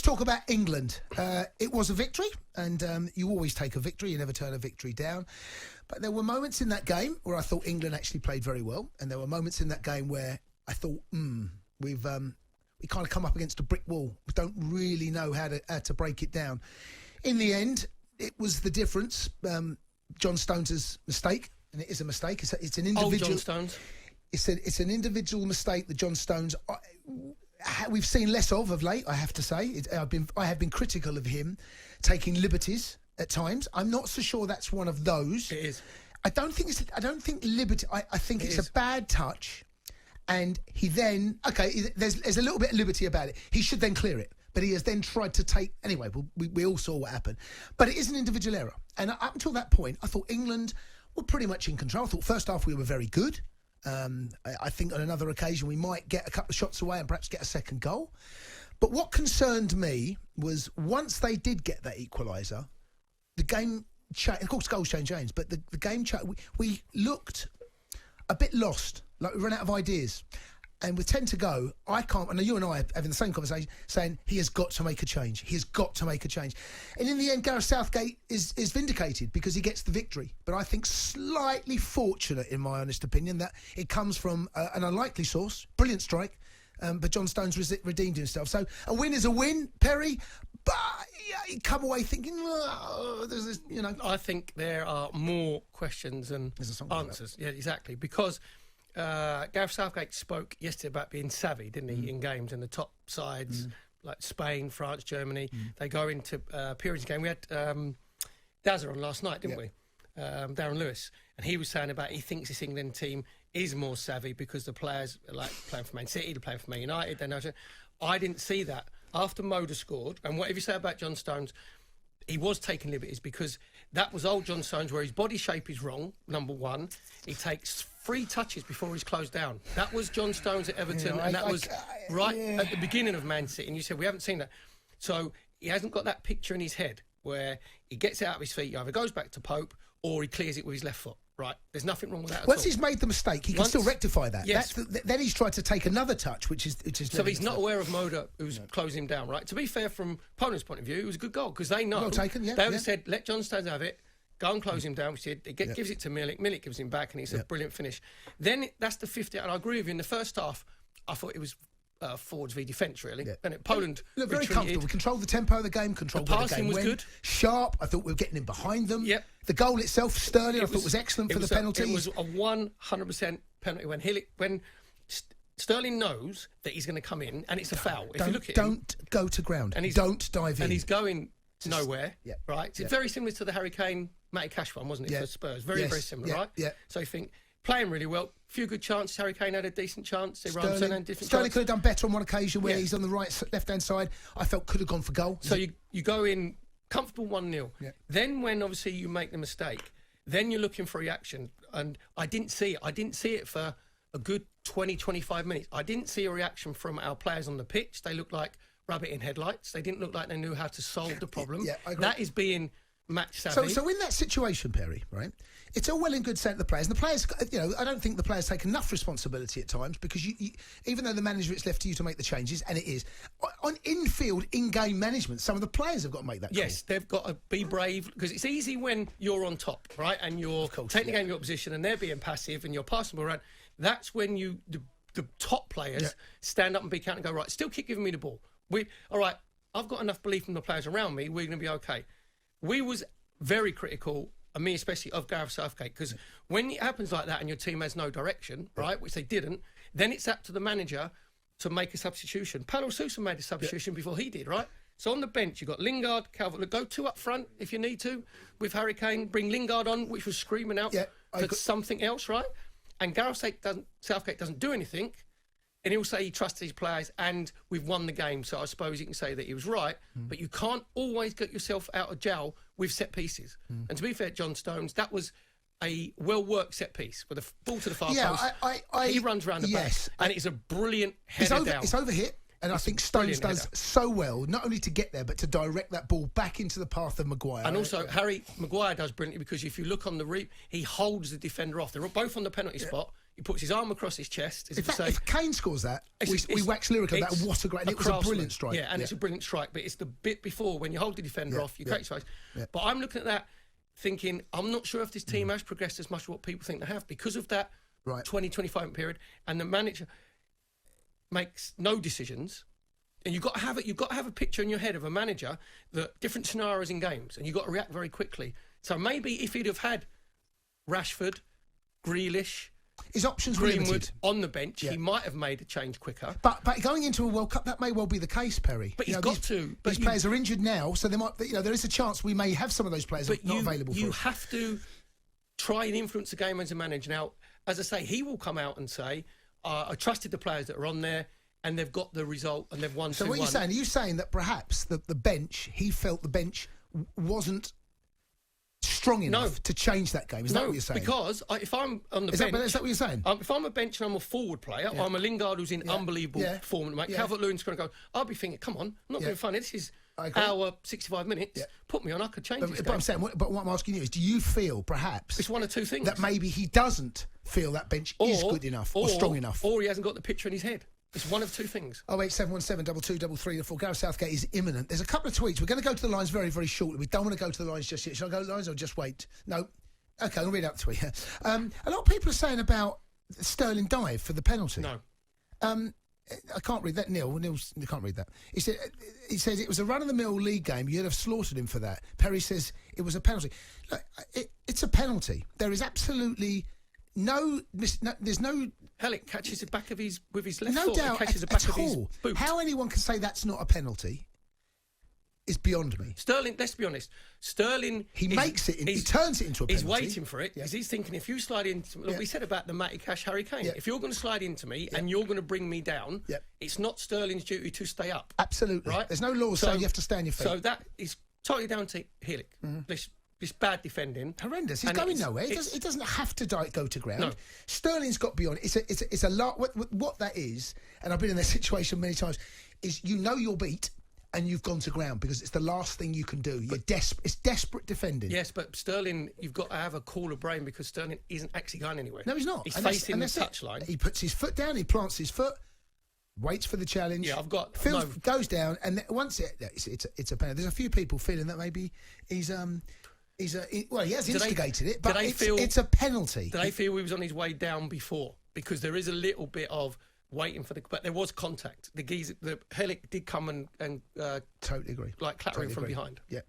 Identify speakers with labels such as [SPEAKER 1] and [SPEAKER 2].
[SPEAKER 1] talk about England. It was a victory, and you always take a victory. You never turn a victory down. But there were moments in that game where I thought England actually played very well, and there were moments in that game where I thought, we kind of come up against a brick wall. We don't really know how to break it down. In the end, it was the difference. John Stones' mistake, and it is a mistake. It's an individual.
[SPEAKER 2] John Stones.
[SPEAKER 1] It's an individual mistake that John Stones we've seen less of late. I have to say, I have been critical of him taking liberties at times. I'm not so sure that's one of those.
[SPEAKER 2] It is.
[SPEAKER 1] I don't think liberty. I think it's a bad touch, and he then there's a little bit of liberty about it. He should then clear it. But he has then tried to take... Anyway, we all saw what happened. But it is an individual error. And up until that point, I thought England were pretty much in control. I thought first half we were very good. I think on another occasion we might get a couple of shots away and perhaps get a second goal. But what concerned me was once they did get that equaliser, the game... Of course, goals change games, but the game... We looked a bit lost, like we ran out of ideas. And with 10 to go, I can't... I know you and I are having the same conversation, saying he has got to make a change. He has got to make a change. And in the end, Gareth Southgate is vindicated because he gets the victory. But I think slightly fortunate, in my honest opinion, that it comes from an unlikely source. Brilliant strike. But John Stones redeemed himself. So a win is a win, Perry. But you come away thinking, there's this,
[SPEAKER 2] I think there are more questions than answers. Yeah, exactly. Because... Gareth Southgate spoke yesterday about being savvy, didn't he, in games, and the top sides like Spain, France, Germany, they go into periods of game. We had Dazza on last night, didn't we? Darren Lewis, and he was saying about he thinks this England team is more savvy because the players are like playing for Man City, they're playing for Man United. They know. I didn't see that after Moda scored, and whatever you say about John Stones, he was taking liberties because that was old John Stones where his body shape is wrong, number one. He takes 3 touches before he's closed down. That was John Stones at Everton, and that was at the beginning of Man City. And you said, we haven't seen that. So he hasn't got that picture in his head where he gets it out of his feet, he either goes back to Pope or he clears it with his left foot. Right, there's nothing wrong with that at all.
[SPEAKER 1] Once he's made the mistake, he can still rectify that.
[SPEAKER 2] Yes.
[SPEAKER 1] Then he's tried to take another touch, which is.
[SPEAKER 2] So he's not aware of Moda, who's closing him down. Right. To be fair, from opponent's point of view, it was a good goal because they know.
[SPEAKER 1] Well taken. Yeah.
[SPEAKER 2] They would have said, let John Stones have it. Go and close him down, which he did. Gives it to Milik. Milik gives him back, and it's a brilliant finish. Then that's the 50th, and I agree with you. In the first half, I thought it was forwards v defence, really. Yeah. And Poland
[SPEAKER 1] looked very comfortable. We controlled the tempo of the game, controlled
[SPEAKER 2] the
[SPEAKER 1] where the game
[SPEAKER 2] was
[SPEAKER 1] went.
[SPEAKER 2] Good.
[SPEAKER 1] Sharp. I thought we were getting in behind them.
[SPEAKER 2] Yep.
[SPEAKER 1] The goal itself, Sterling, I thought was excellent for the penalty.
[SPEAKER 2] It was a 100% penalty when Sterling knows that he's going to come in, and it's a foul. If you look at
[SPEAKER 1] don't go to ground. And don't dive in.
[SPEAKER 2] And he's going nowhere. Yeah. Right. It's very similar to the Harry Kane, Matty Cash one, wasn't it, for Spurs? Very similar, right? Yeah. So you think playing really well, few good chances. Harry Kane had a decent chance. Sterling
[SPEAKER 1] could have done better on one occasion where he's on the left-hand side. I felt could have gone for goal.
[SPEAKER 2] So you go in comfortable 1-0. Yeah. Then when obviously you make the mistake, then you're looking for reaction. And I didn't see it. I didn't see it for a good 20, 25 minutes. I didn't see a reaction from our players on the pitch. They looked like rabbit in headlights. They didn't look like they knew how to solve the problem. I agree. That is being match savvy.
[SPEAKER 1] So in that situation, Perry, right, it's all well and good saying to the players. And the players, I don't think the players take enough responsibility at times because you even though the manager, it's left to you to make the changes, and it is. On in-field, in-game management, some of the players have got to make that call.
[SPEAKER 2] Yes, they've got to be brave because it's easy when you're on top, right, and you're taking the game in your position and they're being passive and you're passing them around. That's when the top players stand up and be counted and go, right, still keep giving me the ball. All right, I've got enough belief in the players around me, we're going to be okay. We was very critical, and me especially, of Gareth Southgate, because when it happens like that and your team has no direction, right, which they didn't, then it's up to the manager to make a substitution. Paulo Sousa made a substitution before he did, right? So on the bench, you've got Lingard, Calvert, go 2 up front if you need to, with Harry Kane, bring Lingard on, which was screaming out for something else, right? And Gareth Southgate doesn't do anything, and he'll say he trusts his players and we've won the game. So I suppose you can say that he was right, but you can't always get yourself out of jail with set pieces. And to be fair, John Stones, that was a well-worked set piece with a ball to the far post. He runs around the back, and it's a brilliant header down.
[SPEAKER 1] It's overhit. And I think Stones does so well, not only to get there, but to direct that ball back into the path of Maguire.
[SPEAKER 2] And also, Harry Maguire does brilliantly because if you look on the he holds the defender off. They're both on the penalty spot. He puts his arm across his chest. As
[SPEAKER 1] In
[SPEAKER 2] if to
[SPEAKER 1] fact,
[SPEAKER 2] say,
[SPEAKER 1] if Kane scores that, we wax lyrical about what a great... It was a brilliant strike.
[SPEAKER 2] Yeah, and it's a brilliant strike. But it's the bit before when you hold the defender off, you create space.
[SPEAKER 1] Yeah.
[SPEAKER 2] But I'm looking at that thinking, I'm not sure if this team has progressed as much as what people think they have because of that 20-25 period, and the manager makes no decisions. And you've got to have it. You've got to have a picture in your head of a manager that different scenarios in games, and you've got to react very quickly. So maybe if he'd have had Rashford, Grealish,
[SPEAKER 1] his options
[SPEAKER 2] Greenwood
[SPEAKER 1] were limited.
[SPEAKER 2] on the bench, he might have made a change quicker.
[SPEAKER 1] But going into a World Cup, that may well be the case, Perry.
[SPEAKER 2] But he's got to. But
[SPEAKER 1] these players are injured now, so there is a chance we may have some of those players not available.
[SPEAKER 2] You have to try and influence the game as a manager. Now, as I say, he will come out and say, "I trusted the players that are on there." And they've got the result, and they've won 2-1.
[SPEAKER 1] So what are you saying that perhaps the bench, he felt the bench wasn't strong enough to change that game? Is that what you're saying?
[SPEAKER 2] Because if I'm on the bench...
[SPEAKER 1] Is that what you're saying?
[SPEAKER 2] If I'm a bench and I'm a forward player, I'm a Lingard who's in unbelievable form at the moment. Calvert-Lewin's going to go, I'll be thinking, come on, I'm not being funny. This is hour, 65 minutes. Yeah. Put me on, I could change this game.
[SPEAKER 1] But I'm saying, what I'm asking you is, do you feel perhaps...
[SPEAKER 2] It's one of two things.
[SPEAKER 1] That maybe he doesn't feel that bench is good enough or strong enough.
[SPEAKER 2] Or he hasn't got the picture in his head. It's one of two things.
[SPEAKER 1] 08717 2233. Gareth Southgate is imminent. There's a couple of tweets. We're going to go to the lines very, very shortly. We don't want to go to the lines just yet. Shall I go to the lines or just wait? No. Okay, I'll read out the tweet. A lot of people are saying about Sterling dive for the penalty.
[SPEAKER 2] No.
[SPEAKER 1] I can't read that. Neil's can't read that. He says it was a run-of-the-mill league game. You'd have slaughtered him for that. Perry says it was a penalty. Look, it's a penalty. There is absolutely there's no...
[SPEAKER 2] Hellick catches the back of his with his left
[SPEAKER 1] no
[SPEAKER 2] foot.
[SPEAKER 1] doubt
[SPEAKER 2] Catches the back of his boot.
[SPEAKER 1] How anyone can say that's not a penalty is beyond me.
[SPEAKER 2] Sterling, let's be honest. Sterling,
[SPEAKER 1] he turns it into a penalty.
[SPEAKER 2] He's waiting for it because he's thinking, if you slide into, look, we said about the Matty Cash, Harry Kane. If you're going to slide into me and you're going to bring me down, it's not Sterling's duty to stay up.
[SPEAKER 1] Absolutely, right? There's no law saying you have to stay on your feet.
[SPEAKER 2] So that is totally down to Hellick. This bad defending,
[SPEAKER 1] horrendous. He's going nowhere. He doesn't have to go to ground.
[SPEAKER 2] No.
[SPEAKER 1] Sterling's got beyond. It's a lot. What that is, and I've been in that situation many times. Is you're beat and you've gone to ground because it's the last thing you can do. It's desperate defending.
[SPEAKER 2] Yes, but Sterling, you've got to have a cooler brain because Sterling isn't actually going anywhere.
[SPEAKER 1] No, he's not.
[SPEAKER 2] He's facing the touchline.
[SPEAKER 1] He puts his foot down. He plants his foot. Waits for the challenge.
[SPEAKER 2] Yeah,
[SPEAKER 1] goes down, and once it's a penalty. There's a few people feeling that maybe he has instigated it, but it's a penalty.
[SPEAKER 2] Did they feel he was on his way down before? Because there is a little bit of waiting for but there was contact. The Hellick did come and
[SPEAKER 1] totally agree.
[SPEAKER 2] Like clattering from behind.
[SPEAKER 1] Yeah.